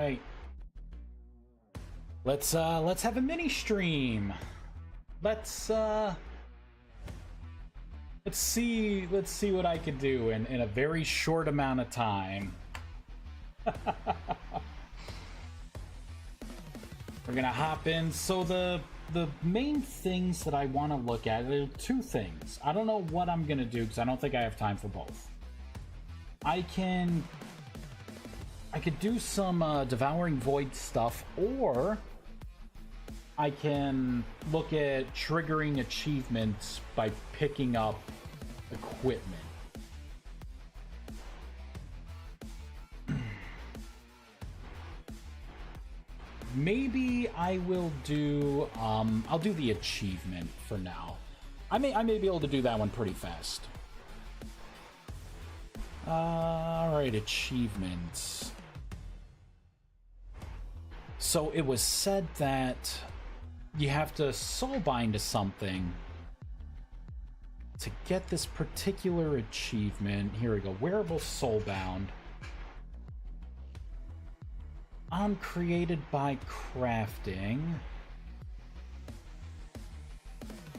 right. Let's have a mini stream. Let's see what I can do in a very short amount of time. We're gonna hop in. So the main things that I want to look at are two things. I don't know what I'm gonna do because I don't think I have time for both. I could do some Devouring Void stuff, or I can look at triggering achievements by picking up equipment. Maybe I will do, I'll do the achievement for now. I may be able to do that one pretty fast. Alright, achievements. So it was said that you have to soulbind to something to get this particular achievement. Here we go. Wearable soulbound. Created by crafting.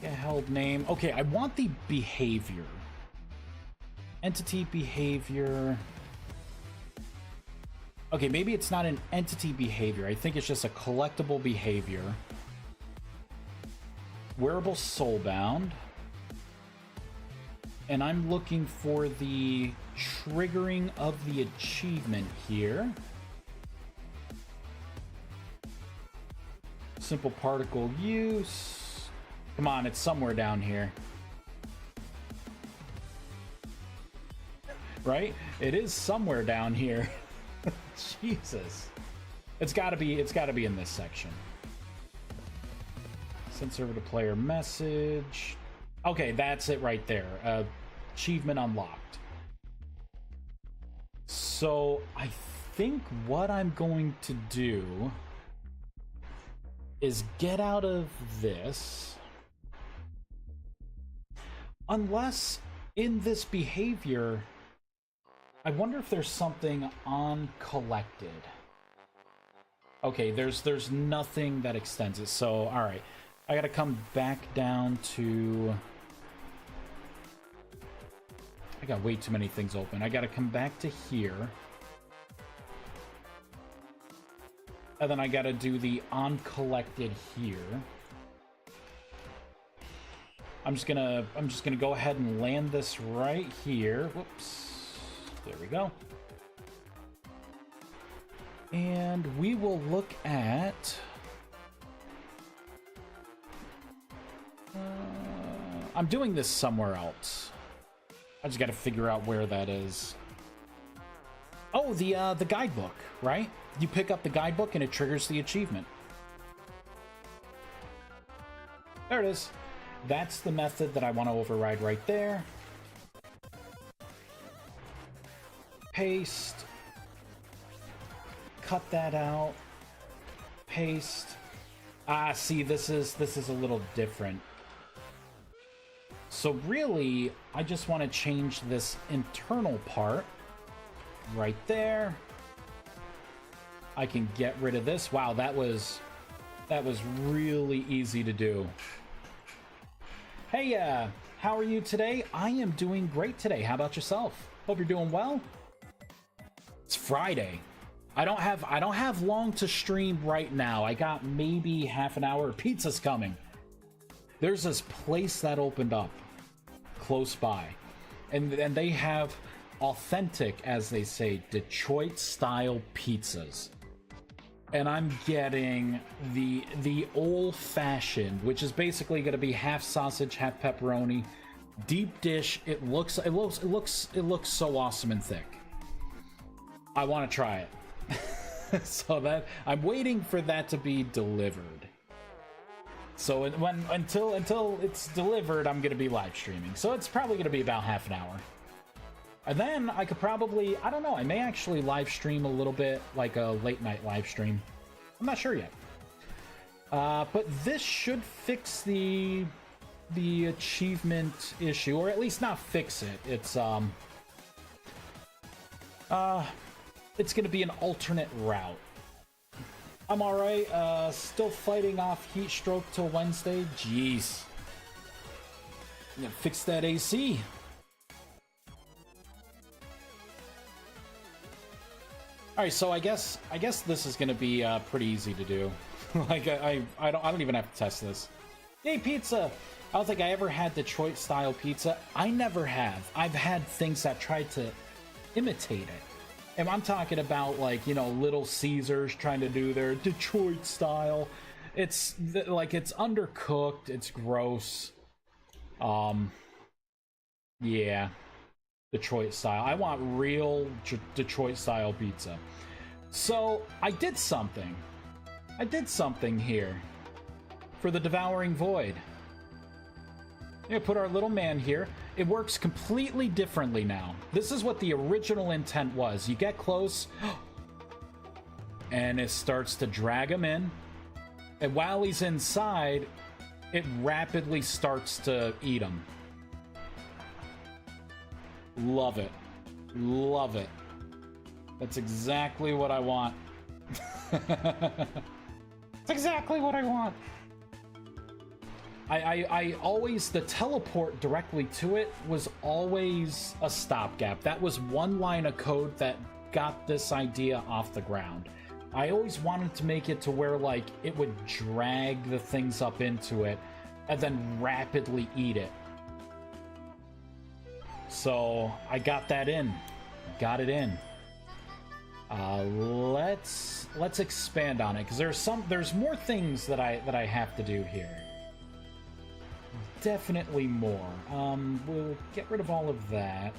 Yeah, held name. Okay, I want the behavior. Entity behavior. Okay, maybe it's not an entity behavior. I think it's just a collectible behavior. Wearable soulbound. And I'm looking for the triggering of the achievement here. Simple particle use. Come on, it's somewhere down here. Right? It is somewhere down here. Jesus. It's gotta be in this section. Send server to player message. Okay, that's it right there. Achievement unlocked. So I think what I'm going to do is get out of this. Unless in this behavior, I wonder if there's something on collected. Okay, there's nothing that extends it. So, all right, I gotta come back down to. I got way too many things open. I gotta come back to here, and then I gotta do the on collected here. I'm just gonna go ahead and land this right here. Whoops. There we go. And we will look at... I'm doing this somewhere else. I just gotta figure out where that is. Oh, the guidebook, right? You pick up the guidebook and it triggers the achievement. There it is. That's the method that I want to override right there. Paste. Cut that out. Paste. Ah, see, this is a little different. So really, I just want to change this internal part right there. I can get rid of this. Wow, that was really easy to do. Hey, how are you today? I am doing great today. How about yourself? Hope you're doing well. It's Friday. I don't have long to stream right now. I got maybe half an hour. Pizza's coming. There's this place that opened up close by, and they have authentic, as they say, Detroit style pizzas. And I'm getting the old fashioned, which is basically going to be half sausage, half pepperoni, deep dish. It looks so awesome and thick. I want to try it. So that I'm waiting for that to be delivered. So until it's delivered, I'm going to be live streaming. So it's probably going to be about half an hour. And then I could probably, I don't know, I may actually live stream a little bit, like a late night live stream. I'm not sure yet. But this should fix the achievement issue, or at least not fix it. It's going to be an alternate route. I'm alright. Still fighting off heat stroke till Wednesday. Jeez. Yeah, fix that AC. Alright, so I guess this is gonna be pretty easy to do. Like I don't even have to test this. Yay, pizza! I don't think I ever had Detroit style pizza. I never have. I've had things that tried to imitate it. And I'm talking about, like, you know, Little Caesars trying to do their Detroit style. It's like, it's undercooked, it's gross. Yeah. Detroit style. I want real Detroit style pizza. So, I did something. I did something here for the Devouring Void. Yeah, put our little man here. It works completely differently now. This is what the original intent was. You get close, and it starts to drag him in. And while he's inside, it rapidly starts to eat him. Love it. Love it. That's exactly what I want. It's exactly what I want. I always, the teleport directly to it was always a stopgap. That was one line of code that got this idea off the ground. I always wanted to make it to where, like, it would drag the things up into it and then rapidly eat it. So I got that in. Got it in. Let's expand on it, because there's more things that I have to do here. Definitely more. We'll get rid of all of that.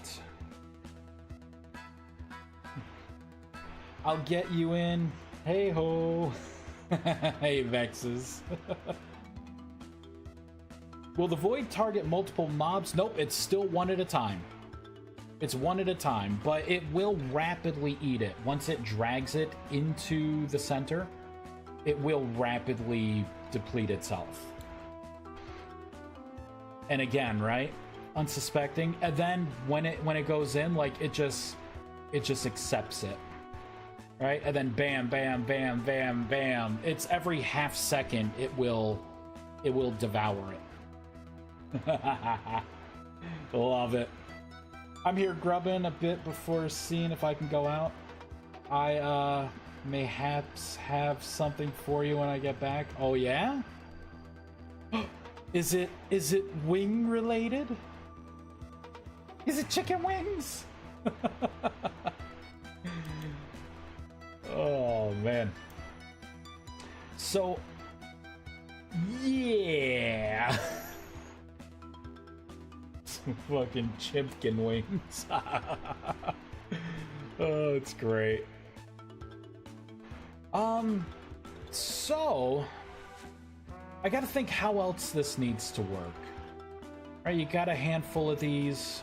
I'll get you in. Hey ho. Hey Vexes. Will the void target multiple mobs? Nope, it's still one at a time. It's one at a time, but it will rapidly eat it. Once it drags it into the center, it will rapidly deplete itself. And again, right? Unsuspecting. And then when it goes in, like, it just accepts it. Right? And then bam, bam, bam, bam, bam. It's every half second it will devour it. Love it. I'm here grubbing a bit before seeing if I can go out. I mayhaps have something for you when I get back. Oh yeah? Is it wing related? Is it chicken wings? Oh man. So yeah. Some fucking chimpkin wings. Oh, it's great. So I gotta think how else this needs to work. Right, you got a handful of these.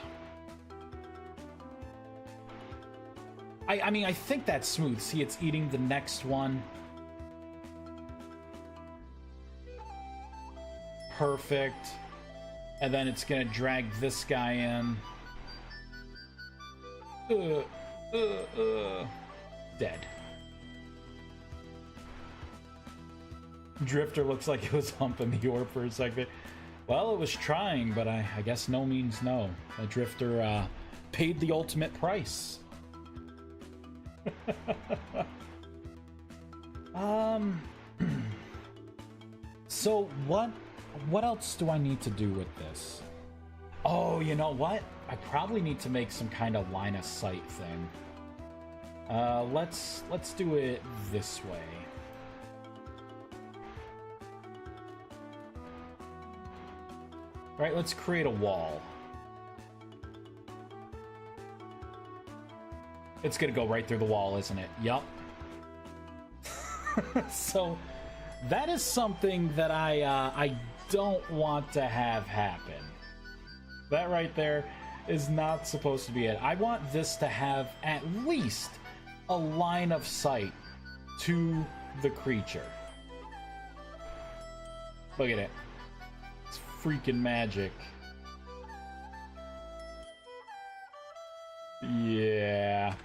I mean, I think that's smooth. See, it's eating the next one. Perfect. And then it's gonna drag this guy in. Dead. Drifter looks like it was humping the orb for a second. Well, it was trying, but I guess no means no. The Drifter paid the ultimate price. So what else do I need to do with this? Oh, you know what? I probably need to make some kind of line of sight thing. Let's do it this way. Right, let's create a wall. It's gonna go right through the wall, isn't it? Yup. So that is something that I don't want to have happen. That right there is not supposed to be it. I want this to have at least a line of sight to the creature. Look at it. It's freaking magic. Yeah.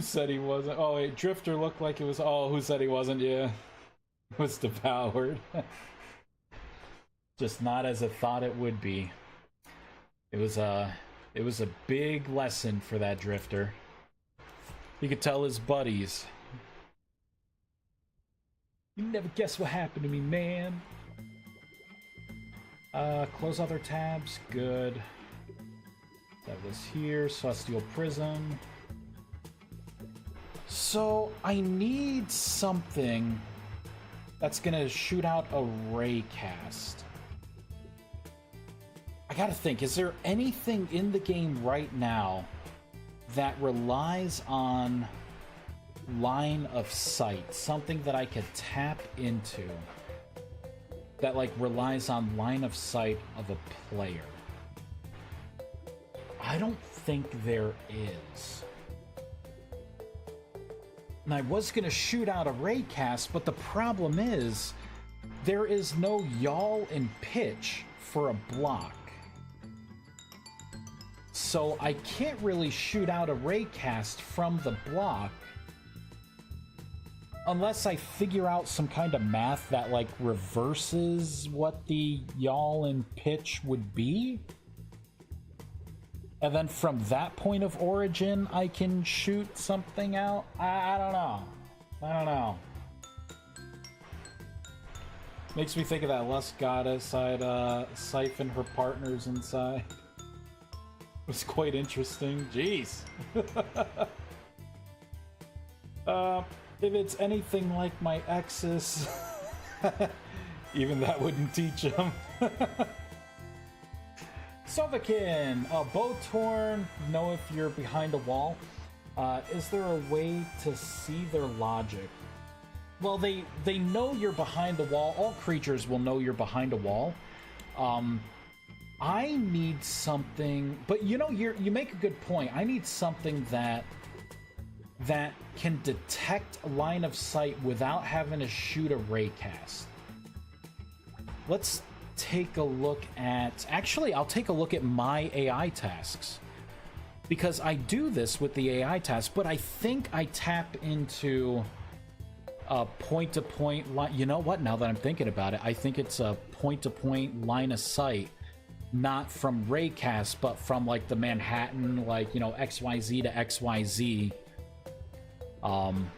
Who said he wasn't? Oh, wait, Drifter looked like it was. Oh, who said he wasn't? Yeah. It was devoured. Just not as it thought it would be. It was a big lesson for that Drifter. He could tell his buddies. You never guess what happened to me, man. Close other tabs. Good. Have this here. Celestial Prism. So, I need something that's gonna shoot out a ray cast. I gotta think, is there anything in the game right now that relies on line of sight? Something that I could tap into that, like, relies on line of sight of a player? I don't think there is. And I was gonna shoot out a raycast, but the problem is there is no yaw and pitch for a block. So I can't really shoot out a raycast from the block unless I figure out some kind of math that, like, reverses what the yaw and pitch would be. And then from that point of origin, I can shoot something out? I don't know. I don't know. Makes me think of that Lust Goddess I'd siphon her partners inside. It was quite interesting. Jeez. If it's anything like my exes, even that wouldn't teach them. Sovakin, bow torn, know if you're behind a wall. Is there a way to see their logic? Well, they know you're behind the wall. All creatures will know you're behind a wall. I need something, but you know, you make a good point. I need something that can detect line of sight without having to shoot a raycast. Let's take a look at... Actually, I'll take a look at my AI tasks. Because I do this with the AI task, but I think I tap into a point-to-point line... You know what? Now that I'm thinking about it, I think it's a point-to-point line of sight, not from raycast, but from, like, the Manhattan, like, you know, XYZ to XYZ. And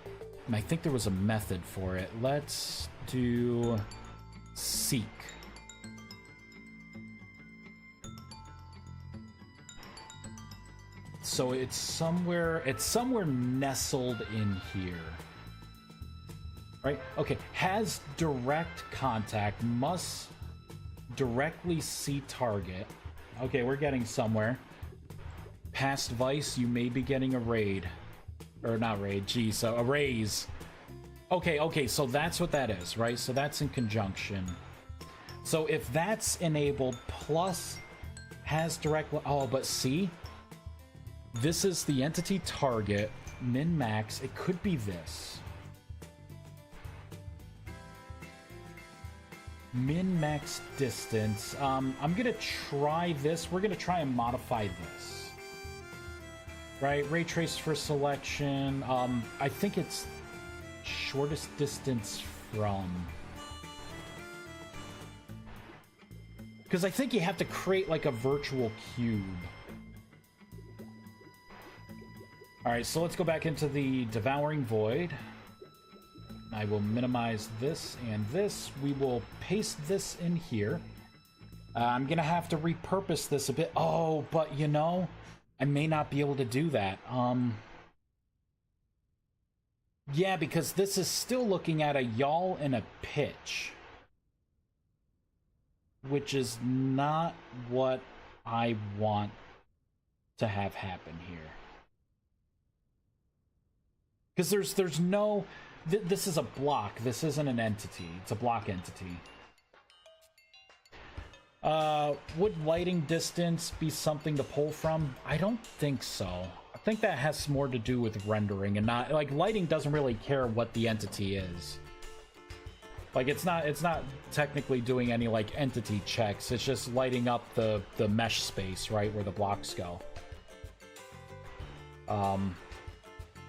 I think there was a method for it. Let's do seek. So it's somewhere nestled in here. Right? Okay, has direct contact, must directly see target. Okay, we're getting somewhere. Past Vice, you may be getting a raid. Or not raid, geez, so a raise. Okay, so that's what that is, right? So that's in conjunction. So if that's enabled, plus has direct... Oh, but see? This is the entity target, min-max. It could be this. Min-max distance. I'm gonna try this. We're gonna try and modify this. Right, ray trace for selection. I think it's shortest distance from. Because I think you have to create like a virtual cube. Alright, so let's go back into the Devouring Void. I will minimize this and this. We will paste this in here. I'm gonna have to repurpose this a bit. Oh, but you know, I may not be able to do that. Yeah, because this is still looking at a yaw and a pitch, which is not what I want to have happen here. Because there's no... this is a block. This isn't an entity. It's a block entity. Would lighting distance be something to pull from? I don't think so. I think that has more to do with rendering and not... Like, lighting doesn't really care what the entity is. Like, it's not technically doing any, like, entity checks. It's just lighting up the mesh space, right, where the blocks go.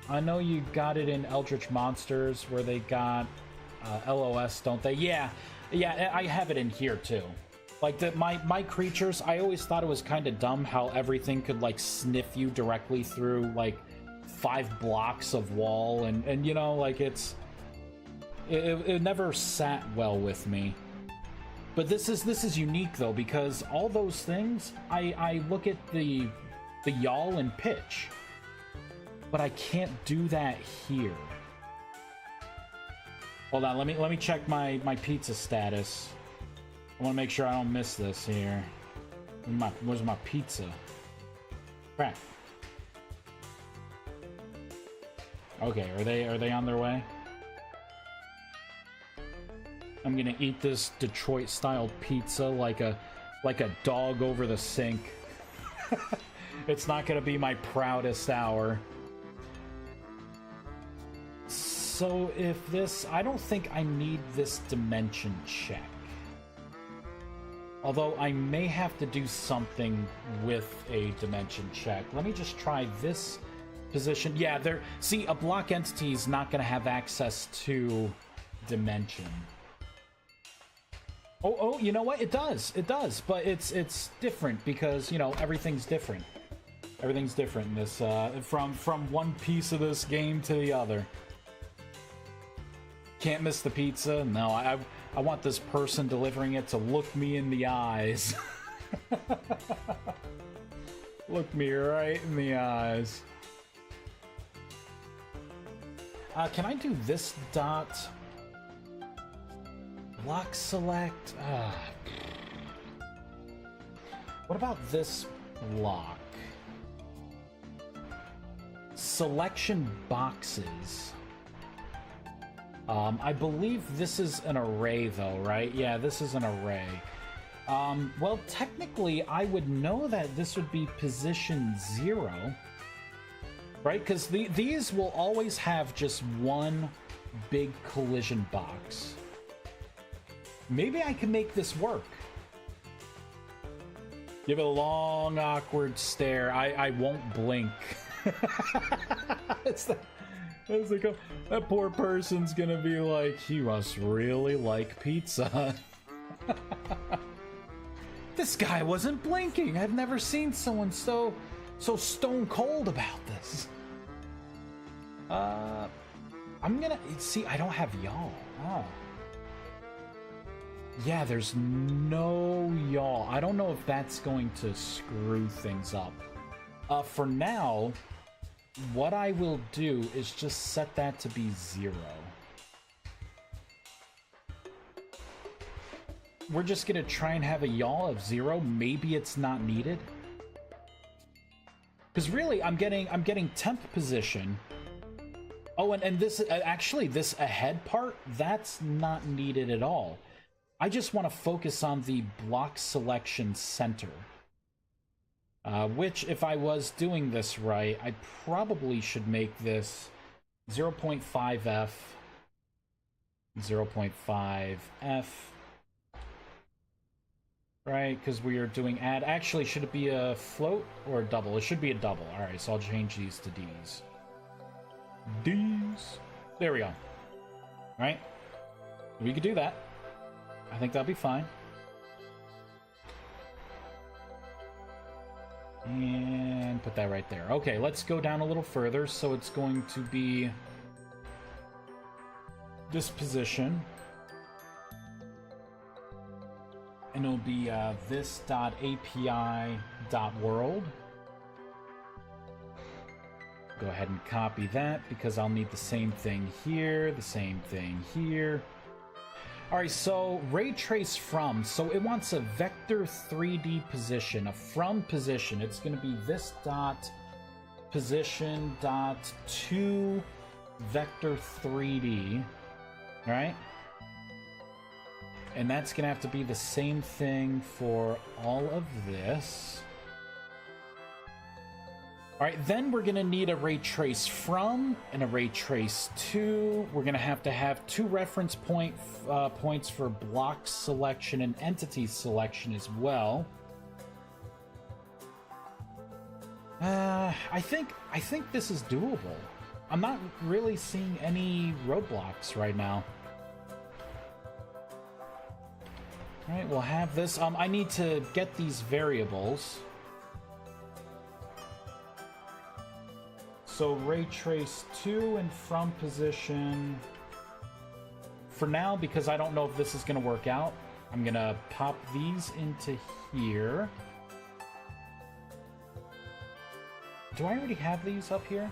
I know you got it in Eldritch Monsters where they got LOS, don't they? Yeah, I have it in here too. Like my creatures, I always thought it was kind of dumb how everything could like sniff you directly through like 5 blocks of wall, and you know, like it never sat well with me. But this is unique though, because all those things, I look at the yawl and pitch, but I can't do that here. Hold on, let me check my pizza status. I want to make sure I don't miss this here. Where's my pizza? Crap. Okay, are they on their way? I'm gonna eat this Detroit-style pizza like a dog over the sink. It's not gonna be my proudest hour. So if this, I don't think I need this dimension check. Although I may have to do something with a dimension check. Let me just try this position. Yeah, see, a block entity is not going to have access to dimension. Oh, you know what? It does, but it's different because, you know, everything's different. Everything's different in this, from one piece of this game to the other. Can't miss the pizza. No, I want this person delivering it to look me in the eyes. Look me right in the eyes. Can I do this dot? Block select? What about this block? Selection boxes. I believe this is an array though, right? Yeah, this is an array. Well, technically, I would know that this would be position 0, right? Because these will always have just one big collision box. Maybe I can make this work. Give it a long, awkward stare. I won't blink. It's like that poor person's gonna be like, he must really like pizza. This guy wasn't blinking. I've never seen someone so stone cold about this. I'm gonna see. I don't have y'all. Oh. Yeah, there's no y'all. I don't know if that's going to screw things up. For now, what I will do is just set that to be 0. We're just gonna try and have a y'all of 0. Maybe it's not needed. Because really, I'm getting 10th position. Oh, and this actually this ahead part, that's not needed at all. I just want to focus on the block selection center. Which, if I was doing this right, I probably should make this 0.5F, 0.5F, right? Because we are doing add. Actually, should it be a float or a double? It should be a double. All right, so I'll change these to D's. D's. There we go. All right, we could do that. I think that'll be fine. And put that right there. Okay, let's go down a little further. So it's going to be this position. And it'll be this.api.world. Go ahead and copy that because I'll need the same thing here, the same thing here. All right, so ray trace from, so it wants a vector 3D position, a from position. It's going to be this dot position dot to vector 3D, all right? And that's going to have to be the same thing for all of this. All right, then we're going to need a ray trace from and a ray trace to. We're going to have 2 reference points for block selection and entity selection as well. I think this is doable. I'm not really seeing any roadblocks right now. All right, we'll have this. I need to get these variables. So ray trace to and from position. For now, because I don't know if this is going to work out, I'm going to pop these into here. Do I already have these up here?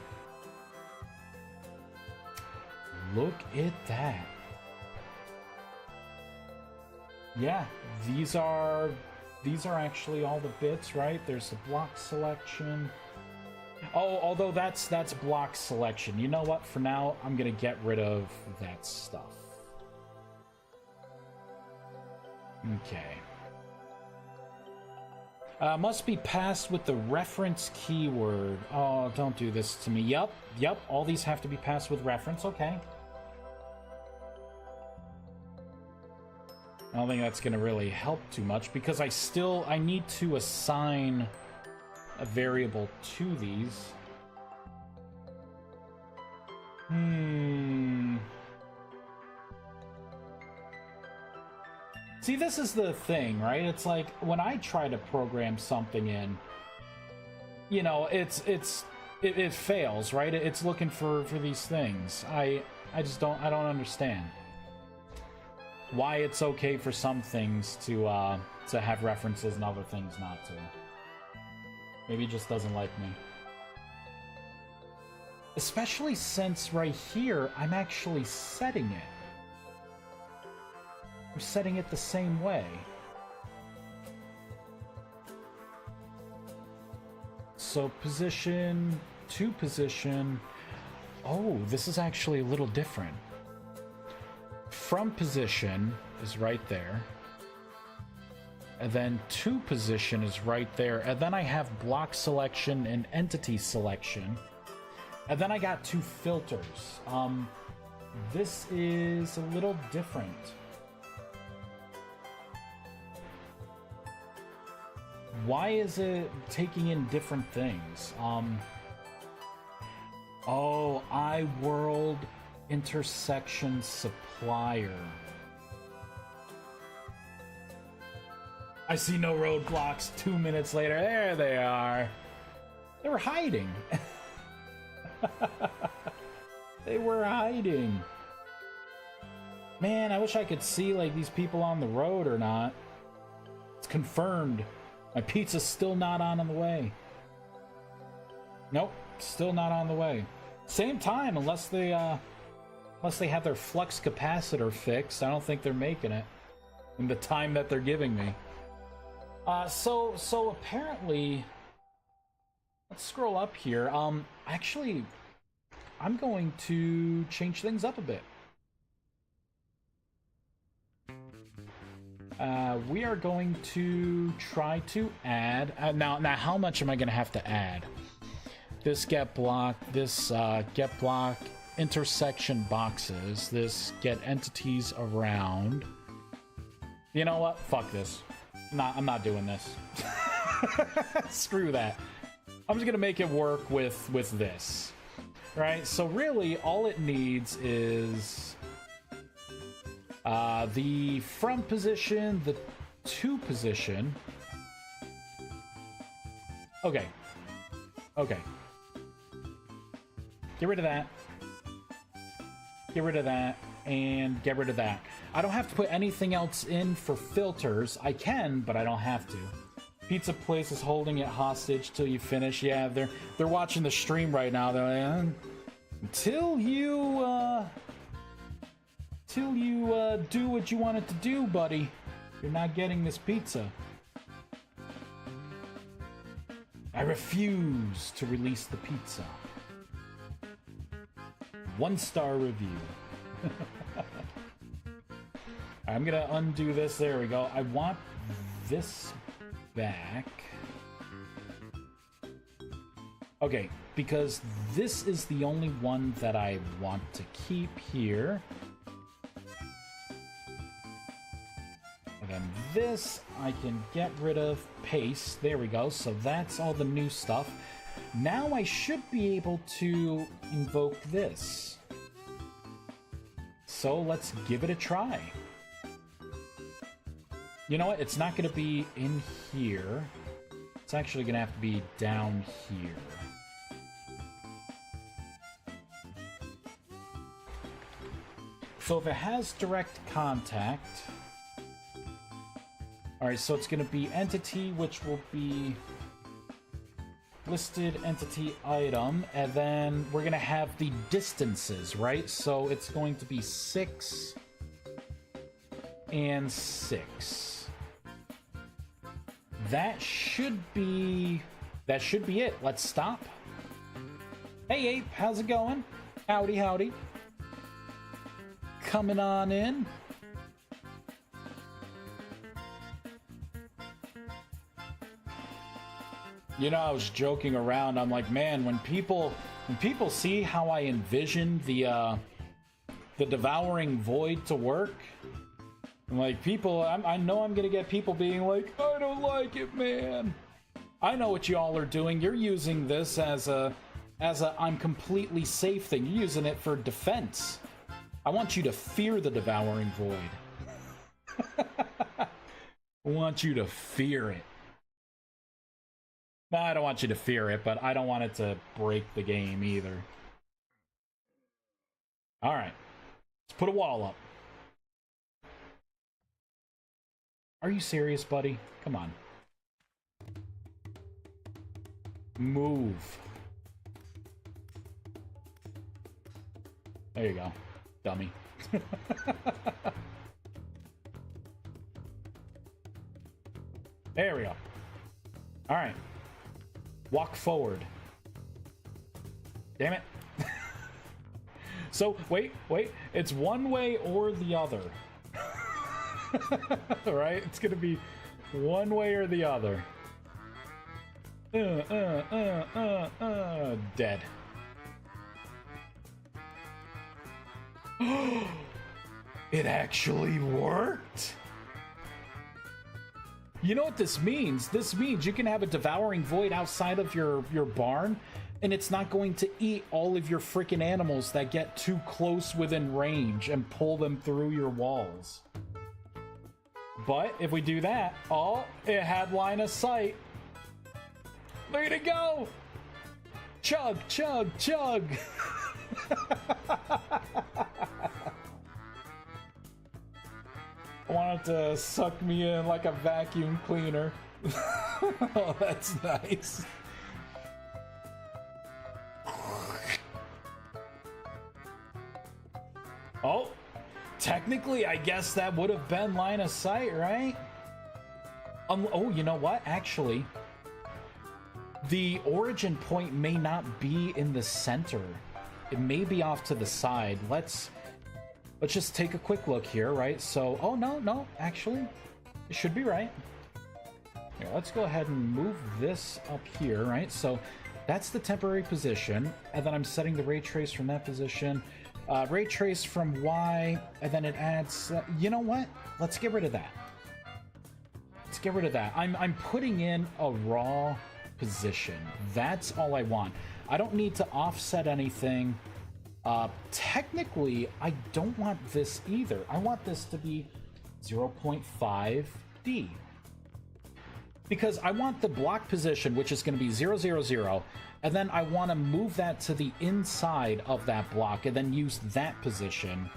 Look at that. Yeah, these are actually all the bits, right? There's the block selection. Oh, although that's block selection. You know what? For now, I'm gonna get rid of that stuff. Okay. Must be passed with the reference keyword. Oh, don't do this to me. Yep. All these have to be passed with reference. Okay. I don't think that's going to really help too much because I need to assign a variable to these. See, this is the thing, right? It's like when I try to program something in, you know, it fails, right? It's looking for these things. I don't understand why it's okay for some things to have references and other things not to. Maybe it just doesn't like me. Especially since right here, I'm actually setting it. I'm setting it the same way. So position to position. Oh, this is actually a little different. From position is right there. And then to position is right there. And then I have block selection and entity selection. And then I got two filters. This is a little different. Why is it taking in different things? Oh, iWorld intersection supplier. I see no roadblocks. 2 minutes later, there they are. They were hiding. They were hiding. Man, I wish I could see like these people on the road or not. It's confirmed. My pizza's still not on the way. Nope, still not on the way. Same time, unless they have their flux capacitor fixed. I don't think they're making it in the time that they're giving me. So apparently, let's scroll up here. Actually, I'm going to change things up a bit. We are going to try to add... now, how much am I going to have to add? This get block, this get block, intersection boxes, this get entities around. You know what? Fuck this. I'm not doing this. Screw that. I'm just going to make it work with this. Right? So really, all it needs is... the from position, the to position. Okay. Get rid of that. Get rid of that. And get rid of that. I don't have to put anything else in for filters. I can, but I don't have to. Pizza place is holding it hostage till you finish. Yeah, they're watching the stream right now. They're like, until you do what you wanted to do, buddy, you're not getting this pizza. I refuse to release the pizza. 1-star review. I'm gonna undo this. There we go. I want this back. Okay, because this is the only one that I want to keep here. And then this I can get rid of, paste. There we go. So that's all the new stuff. Now I should be able to invoke this. So let's give it a try. You know what? It's not going to be in here. It's actually going to have to be down here. So if it has direct contact... Alright, so it's going to be entity, which will be listed entity item, and then we're going to have the distances, right? So it's going to be 6 and 6. That should be it. Let's stop. Hey, Ape, how's it going? Howdy, howdy. Coming on in. You know, I was joking around. I'm like, man, when people see how I envision the devouring void to work, I'm like, I know I'm gonna get people being like, I don't like it, man. I know what y'all are doing. You're using this as a I'm completely safe thing. You're using it for defense. I want you to fear the devouring void. I want you to fear it. No, I don't want you to fear it, but I don't want it to break the game either. Alright. Let's put a wall up. Are you serious, buddy? Come on. Move. There you go. Dummy. There we go. Alright. Walk forward. Damn it. So, wait. It's one way or the other. Right? It's gonna be one way or the other. Dead. It actually worked! You know what this means? This means you can have a devouring void outside of your barn, and it's not going to eat all of your freaking animals that get too close within range and pull them through your walls. But if we do that, oh, it had line of sight. Way to go! Chug, chug, chug! I want it to suck me in like a vacuum cleaner. Oh, that's nice. Oh, technically, I guess that would have been line of sight, right? Oh, you know what? Actually, the origin point may not be in the center. It may be off to the side. Let's just take a quick look here, right? So, oh, no, actually, it should be right. Here, let's go ahead and move this up here, right? So that's the temporary position, and then I'm setting the ray trace from that position. Ray trace from Y, and then it adds, you know what? Let's get rid of that. Let's get rid of that. I'm putting in a raw position. That's all I want. I don't need to offset anything. Technically, I don't want this either. I want this to be 0.5D. Because I want the block position, which is going to be 0, 0, 0, and then I want to move that to the inside of that block and then use that position.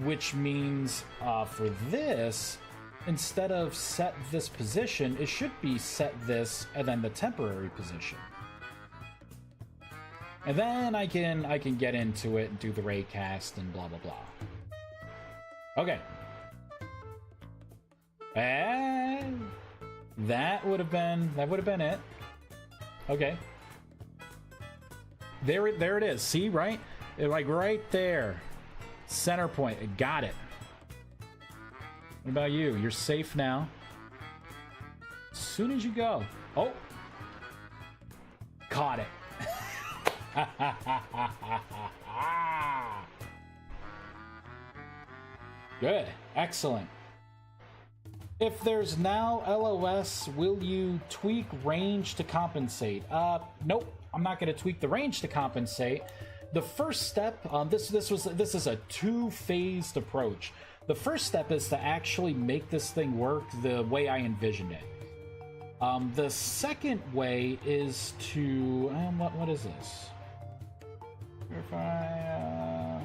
Which means, for this, instead of set this position, it should be set this and then the temporary position. And then I can get into it and do the ray cast and blah blah blah. Okay. And that would have been it. Okay. There it is. See, right? Like right there. Center point. Got it. What about you? You're safe now. As soon as you go. Oh. Caught it. Good. Excellent. If there's now LOS, will you tweak range to compensate? Nope. I'm not going to tweak the range to compensate. The first step, this is a two-phased approach. The first step is to actually make this thing work the way I envisioned it. The second way is to what is this? If I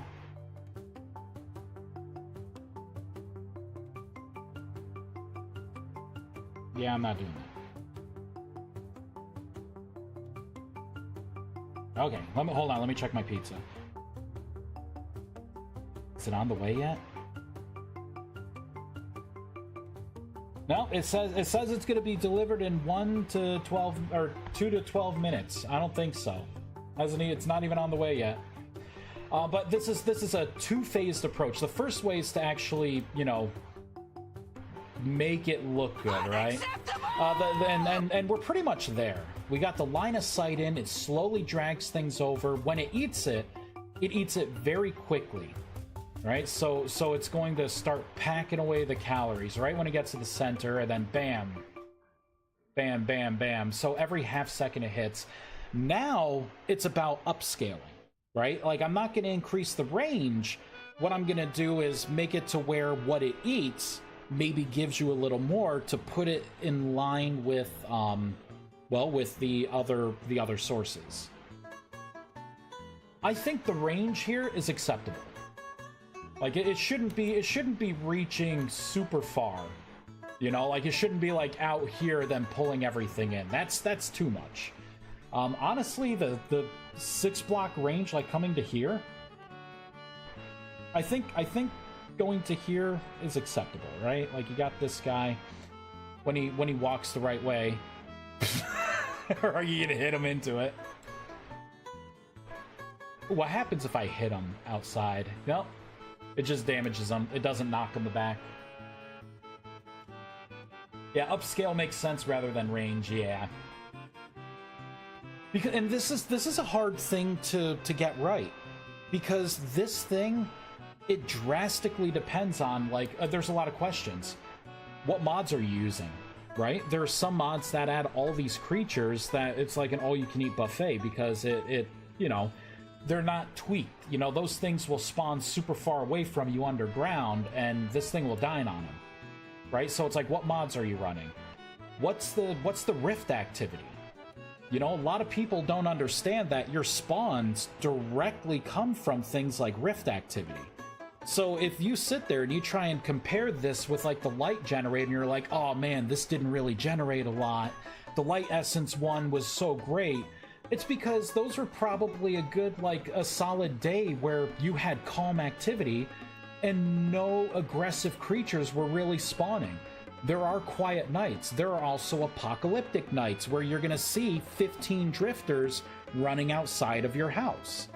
yeah, I'm not doing that. Okay, hold on. Let me check my pizza. Is it on the way yet? No, it says it's going to be delivered in 1 to 12 or 2 to 12 minutes. I don't think so. It's not even on the way yet. But this is a two-phased approach. The first way is to actually, you know, make it look good, right? And we're pretty much there. We got the line of sight in. It slowly drags things over. When it eats it very quickly, right? So it's going to start packing away the calories right when it gets to the center, and then bam, bam, bam, bam. So every half second it hits. Now it's about upscaling, right? Like, I'm not going to increase the range. What I'm going to do is make it to where what it eats maybe gives you a little more to put it in line with, well, with the other sources. I think the range here is acceptable. Like, it shouldn't be reaching super far. You know, like, it shouldn't be like out here then pulling everything in. That's too much. Honestly, the 6-block range, like coming to here, I think going to here is acceptable, right? Like, you got this guy when he walks the right way. Or are you gonna hit him into it? What happens if I hit him outside? Nope. It just damages him. It doesn't knock him back. Yeah, upscale makes sense rather than range, yeah. Because, and this is a hard thing to get right. Because this thing, it drastically depends on, like, there's a lot of questions. What mods are you using, right? There are some mods that add all these creatures that it's like an all-you-can-eat buffet because it you know, they're not tweaked. You know, those things will spawn super far away from you underground, and this thing will dine on them, right? So it's like, what mods are you running? What's the rift activity? You know, a lot of people don't understand that your spawns directly come from things like rift activity. So if you sit there and you try and compare this with, like, the light generator, and you're like, oh man, this didn't really generate a lot. The light essence one was so great. It's because those were probably a good, like, a solid day where you had calm activity and no aggressive creatures were really spawning. There are quiet nights. There are also apocalyptic nights where you're gonna see 15 drifters running outside of your house.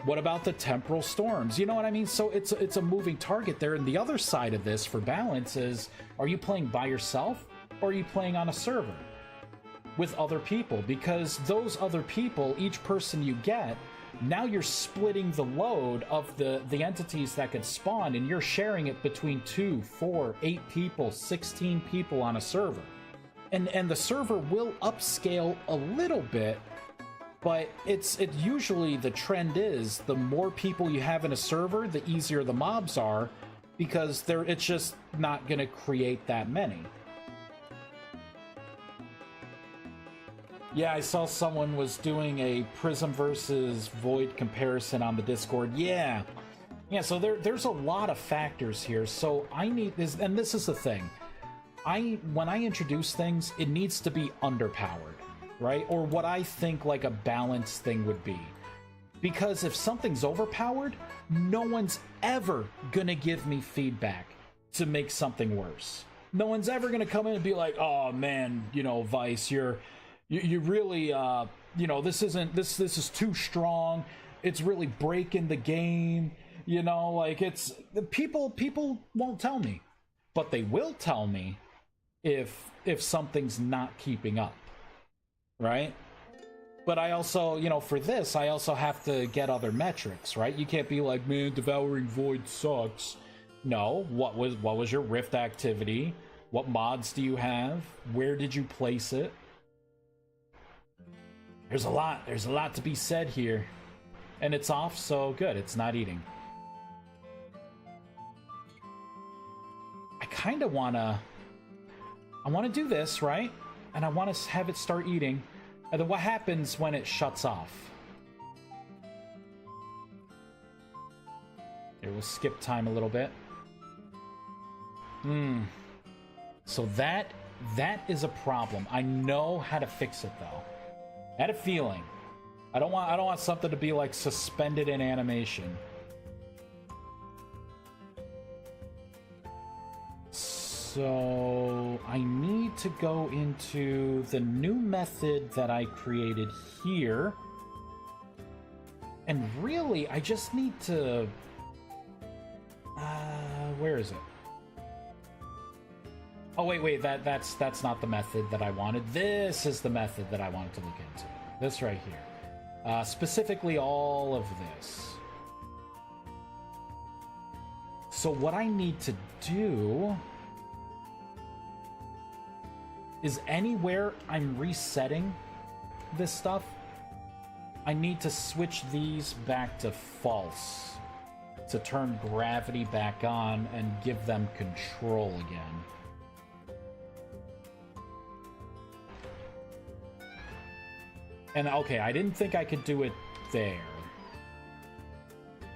What about the temporal storms? You know what I mean? So it's a moving target there. And the other side of this for balance is, are you playing by yourself or are you playing on a server with other people? Because those other people, each person you get, now you're splitting the load of the entities that could spawn, and you're sharing it between 2, 4, 8 people, 16 people on a server. And the server will upscale a little bit, but it usually, the trend is, the more people you have in a server, the easier the mobs are, because it's just not going to create that many. Yeah, I saw someone was doing a Prism versus Void comparison on the Discord. Yeah, so there's a lot of factors here. So I need this, and this is the thing. When I introduce things, it needs to be underpowered, right? Or what I think like a balanced thing would be. Because if something's overpowered, no one's ever gonna give me feedback to make something worse. No one's ever gonna come in and be like, oh man, you know, Vice, you really, you know, this is too strong. It's really breaking the game. You know, like, it's people won't tell me, but they will tell me if something's not keeping up, right? But I also, you know, for this, I also have to get other metrics, right? You can't be like, man, Devouring Void sucks. No, what was your rift activity? What mods do you have? Where did you place it? There's a lot to be said here. And it's off, so good, it's not eating. I kind of wanna do this, right? And I want to have it start eating. And then what happens when it shuts off? Here, we'll skip time a little bit. So that is a problem. I know how to fix it though. I had a feeling. I don't want something to be like suspended in animation. So I need to go into the new method that I created here. And really, I just need to... where is it? Oh, wait, that's not the method that I wanted. This is the method that I wanted to look into. This right here. Specifically all of this. So what I need to do is anywhere I'm resetting this stuff, I need to switch these back to false to turn gravity back on and give them control again. And okay, I didn't think I could do it there.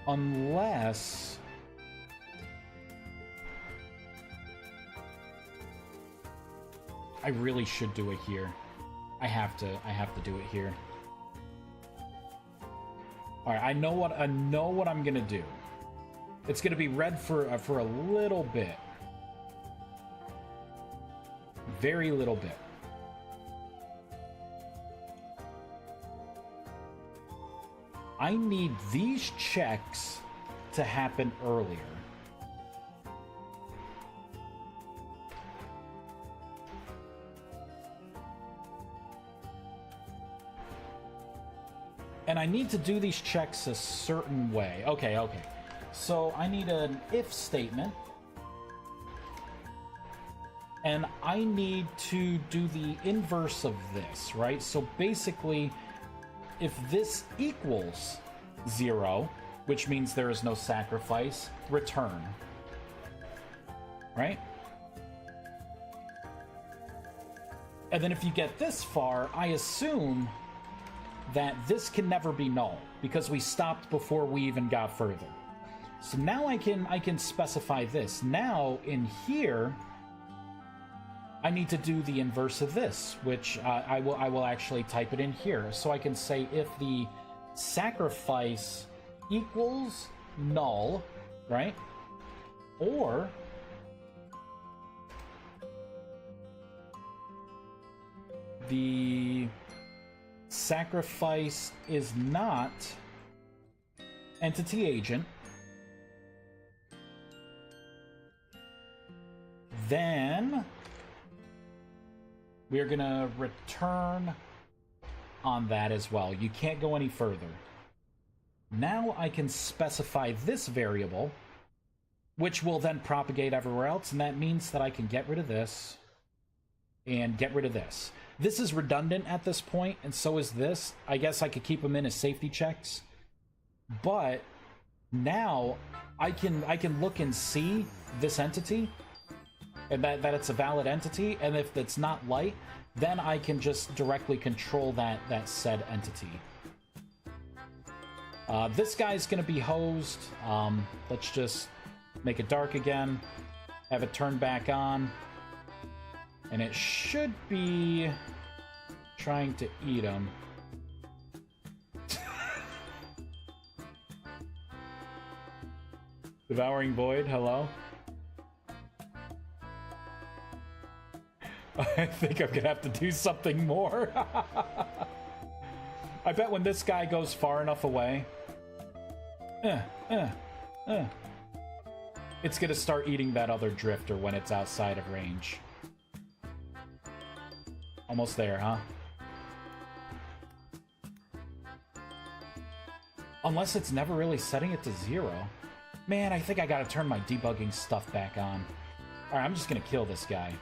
Unless... I really should do it here. I have to do it here. All right, I know what I'm gonna do. It's gonna be red for a little bit, very little bit. I need these checks to happen earlier. And I need to do these checks a certain way. Okay. So I need an if statement. And I need to do the inverse of this, right? So basically, if this equals 0, which means there is no sacrifice, return. Right? And then if you get this far, I assume that this can never be null because we stopped before we even got further. So now I can specify this. Now in here, I need to do the inverse of this, which I will actually type it in here. So I can say if the sacrifice equals null, right? Or the sacrifice is not entity agent, then we're gonna return on that as well. You can't go any further. Now I can specify this variable, which will then propagate everywhere else, and that means that I can get rid of this and get rid of this. This is redundant at this point, and so is this. I guess I could keep them in as safety checks, but now I can look and see this entity, and that it's a valid entity, and if it's not light, then I can just directly control that said entity. This guy's gonna be hosed. Let's just make it dark again, have it turn back on. And it should be trying to eat him. Devouring Void, hello? I think I'm gonna have to do something more. I bet when this guy goes far enough away, it's gonna start eating that other drifter when it's outside of range. Almost there, huh? Unless it's never really setting it to 0. Man, I think I gotta turn my debugging stuff back on. Alright, I'm just gonna kill this guy.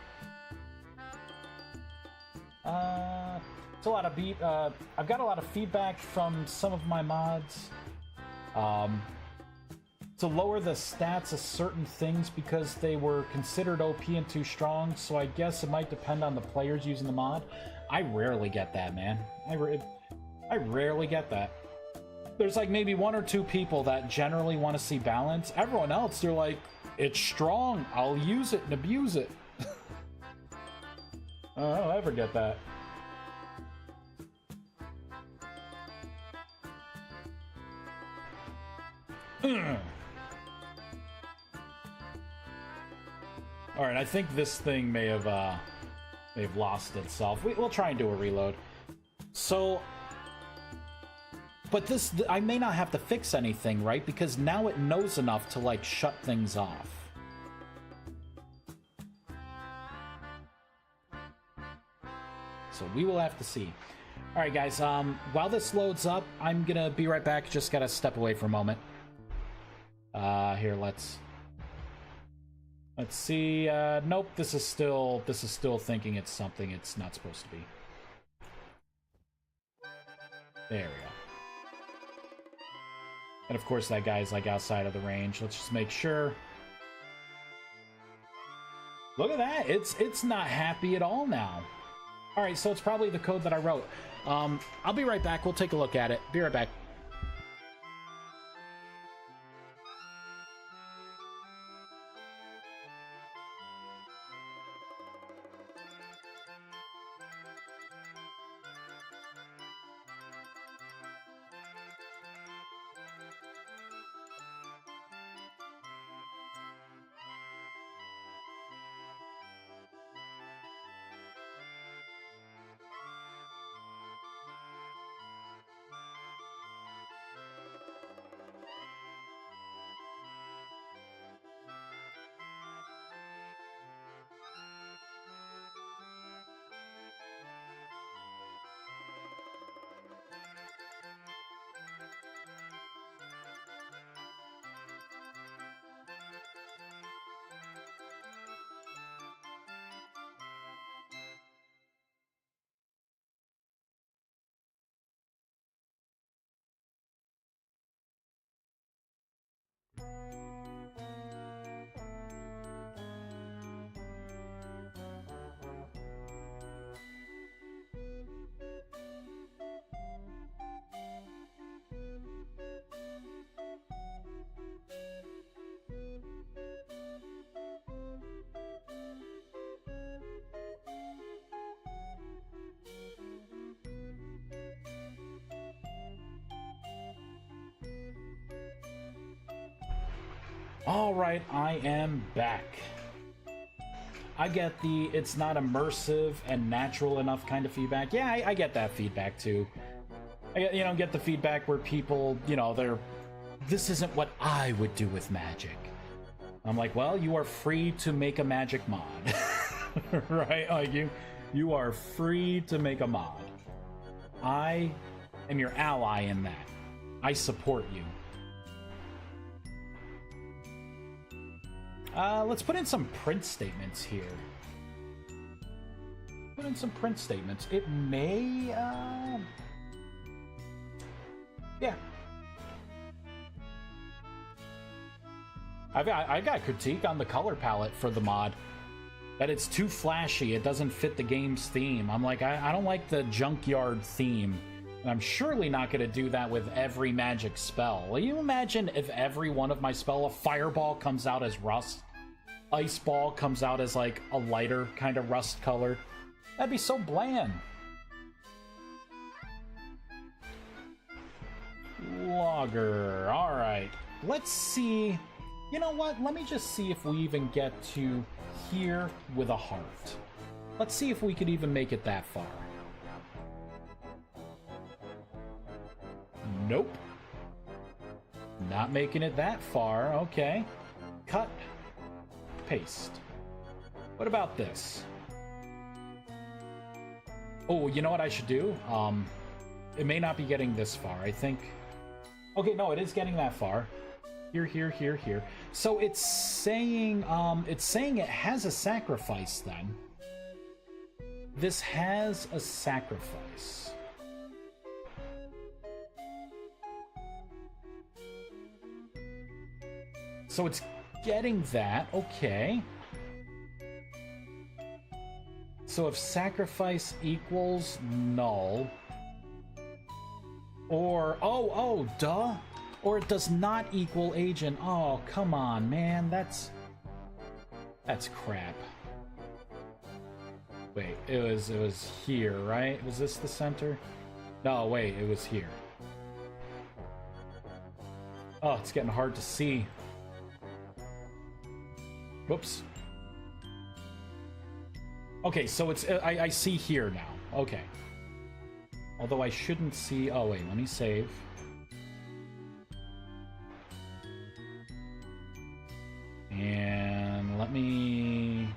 It's a lot of I've got a lot of feedback from some of my mods. To lower the stats of certain things because they were considered OP and too strong, so I guess it might depend on the players using the mod. I rarely get that, man. I rarely get that. There's like maybe 1 or 2 people that generally want to see balance. Everyone else, they're like, it's strong, I'll use it and abuse it. I don't ever get that. Alright, I think this thing may have lost itself. We'll try and do a reload. So, but this, I may not have to fix anything, right? Because now it knows enough to, like, shut things off. So we will have to see. Alright, guys, while this loads up, I'm gonna be right back. Just gotta step away for a moment. Here, let's see. Nope, this is still thinking it's something it's not supposed to be. There we go. And of course that guy's like outside of the range. Let's just make sure. Look at that. It's not happy at all now. Alright, so it's probably the code that I wrote. I'll be right back. We'll take a look at it. Be right back. Alright, I am back. I get the it's not immersive and natural enough kind of feedback. Yeah, I get that feedback too. I get the feedback where people, this isn't what I would do with magic. I'm like, well, you are free to make a magic mod. Right? Like you are free to make a mod. I am your ally in that. I support you. Let's put in some print statements here. Put in some print statements. It may, yeah. I got critique on the color palette for the mod. That it's too flashy. It doesn't fit the game's theme. I'm like, I don't like the junkyard theme. And I'm surely not going to do that with every magic spell. Will you imagine if every one of my spell, a fireball comes out as rust, ice ball comes out as like a lighter kind of rust color? That'd be so bland. Logger. All right. Let's see. You know what? Let me just see if we even get to here with a heart. Let's see if we could even make it that far. Nope. Not making it that far. Okay. Cut. Paste. What about this? Oh, you know what I should do? It may not be getting this far. I think... Okay, no, it is getting that far. Here, here, here, here. So it's saying it has a sacrifice then. This has a sacrifice. So it's getting that, okay. So if sacrifice equals null, or, oh, duh. Or it does not equal agent. Oh, come on, man. That's crap. Wait, it was here, right? Was this the center? No, wait, it was here. Oh, it's getting hard to see. Whoops. Okay, so it's I see here now. Okay. Although I shouldn't see. Oh wait, let me save. And let me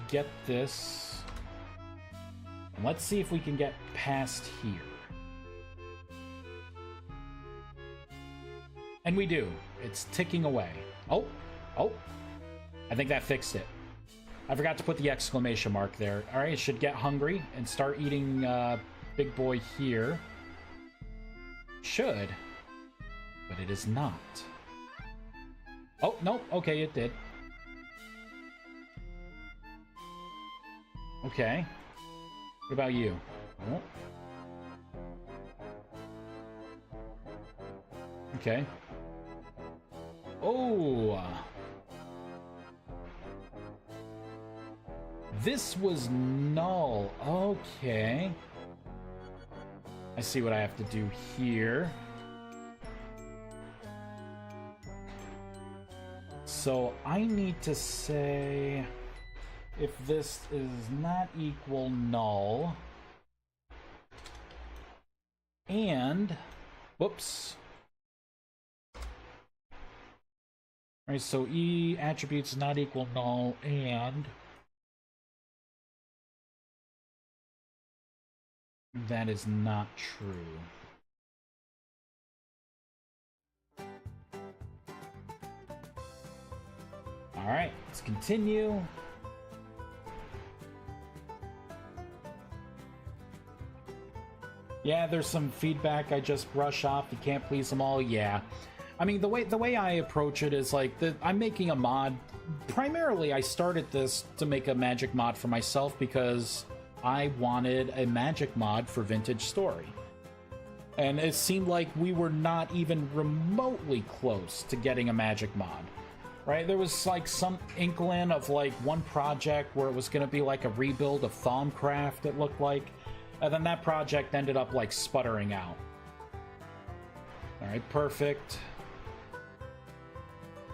get this. And let's see if we can get past here. And we do. It's ticking away. Oh. I think that fixed it. I forgot to put the exclamation mark there. Alright, it should get hungry and start eating Big Boy here. Should. But it is not. Oh, no. Okay, it did. Okay. What about you? Oh. Okay. Oh! This was null. Okay. I see what I have to do here. So I need to say if this is not equal null and whoops. All right, so E attributes not equal null and that is not true. All right, let's continue. Yeah, there's some feedback I just brush off. You can't please them all. Yeah. I mean, the way I approach it is like I'm making a mod. Primarily, I started this to make a magic mod for myself because I wanted a magic mod for Vintage Story. And it seemed like we were not even remotely close to getting a magic mod. Right? There was like some inkling of like one project where it was going to be like a rebuild of ViesCraft, it looked like. And then that project ended up like sputtering out. Alright, perfect.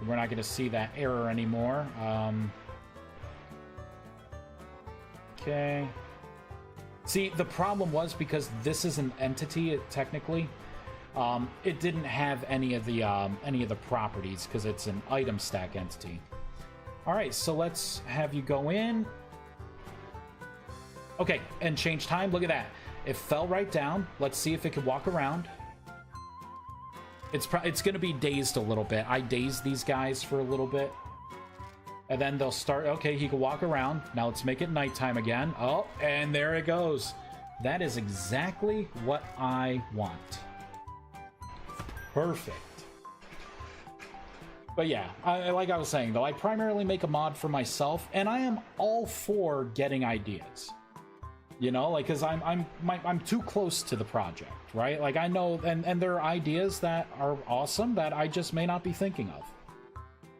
We're not going to see that error anymore. Okay. See, the problem was because this is an entity, technically. It didn't have any of the properties because it's an item stack entity. All right, so let's have you go in. Okay, and change time. Look at that. It fell right down. Let's see if it can walk around. It's going to be dazed a little bit. I dazed these guys for a little bit. And then they'll start. Okay, he can walk around. Now let's make it nighttime again. Oh, and there it goes. That is exactly what I want. Perfect. But yeah, like I was saying, though, I primarily make a mod for myself, and I am all for getting ideas. You know, like, because I'm too close to the project, right? Like, I know, and there are ideas that are awesome that I just may not be thinking of.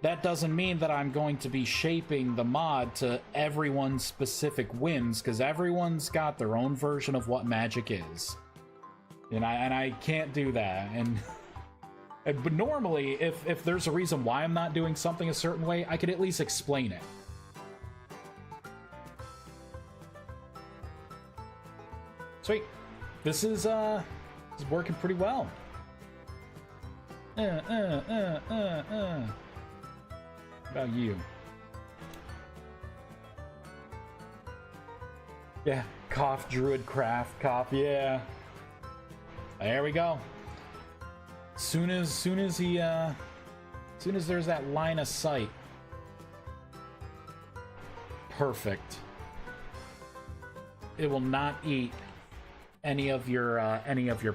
That doesn't mean that I'm going to be shaping the mod to everyone's specific whims, because everyone's got their own version of what magic is. And I can't do that. But normally, if there's a reason why I'm not doing something a certain way, I could at least explain it. Sweet. This is working pretty well. How about you? Yeah, cough, druid craft, cough, yeah. There we go. Soon as he As soon as there's that line of sight. Perfect. It will not eat any of your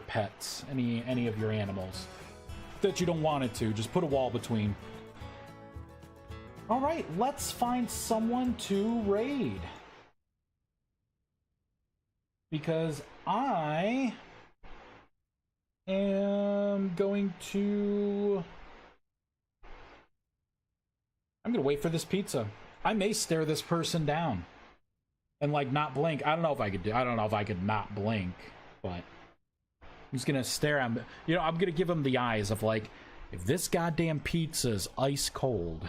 pets, any of your animals that you don't want it to. Just put a wall between. All right, let's find someone to raid. Because I am going to... I'm going to wait for this pizza. I may stare this person down and like not blink. I don't know if I could not blink, but I'm just going to stare at him. You know, I'm going to give him the eyes of like, if this goddamn pizza's ice cold,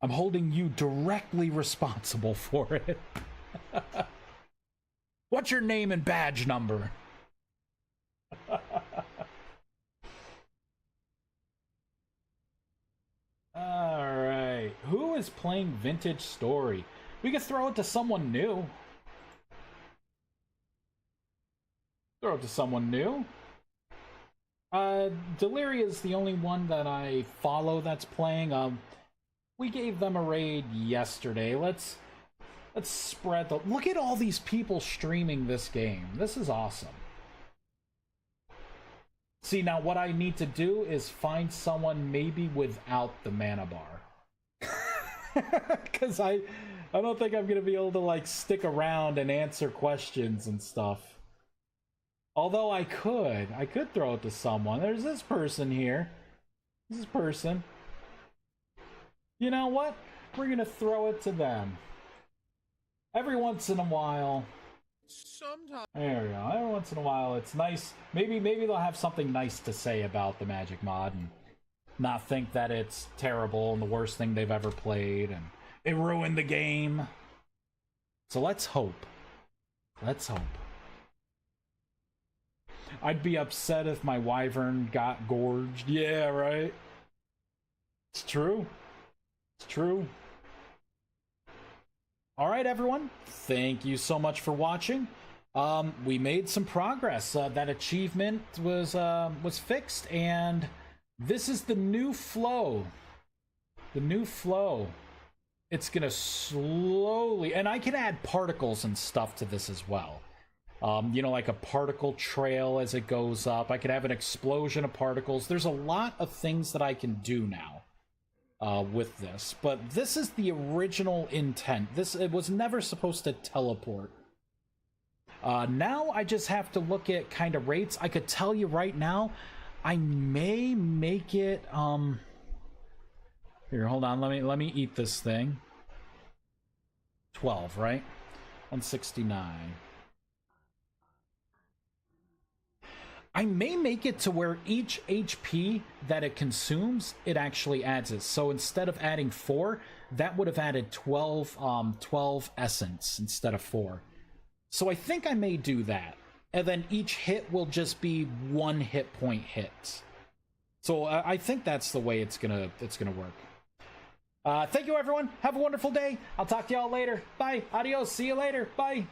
I'm holding you directly responsible for it. What's your name and badge number? Alright. Who is playing Vintage Story? We could throw it to someone new. Throw it to someone new. Deliria is the only one that I follow that's playing. We gave them a raid yesterday. Let's spread the... Look at all these people streaming this game. This is awesome. See, now what I need to do is find someone maybe without the mana bar. Because I don't think I'm going to be able to, like, stick around and answer questions and stuff. Although I could throw it to someone. There's this person here. This person. You know what? We're going to throw it to them. Every once in a while. Sometimes. There we go. Every once in a while, it's nice. Maybe they'll have something nice to say about the Magic mod and not think that it's terrible and the worst thing they've ever played and it ruined the game. So let's hope. Let's hope. I'd be upset if my wyvern got gorged. Yeah, right? It's true. It's true. All right, everyone. Thank you so much for watching. We made some progress. That achievement was fixed, and this is the new flow. The new flow. It's gonna slowly, and I can add particles and stuff to this as well. You know, like a particle trail as it goes up. I could have an explosion of particles. There's a lot of things that I can do now. With this, but this is the original intent. It was never supposed to teleport. Now I just have to look at kind of rates. I could tell you right now, I may make it. Here, hold on. Let me eat this thing. 12, right? 169. I may make it to where each HP that it consumes, it actually adds it. So instead of adding 4, that would have added 12 essence instead of 4. So I think I may do that. And then each hit will just be 1 hit point hit. So I think that's the way it's gonna work. Thank you, everyone. Have a wonderful day. I'll talk to y'all later. Bye. Adios. See you later. Bye.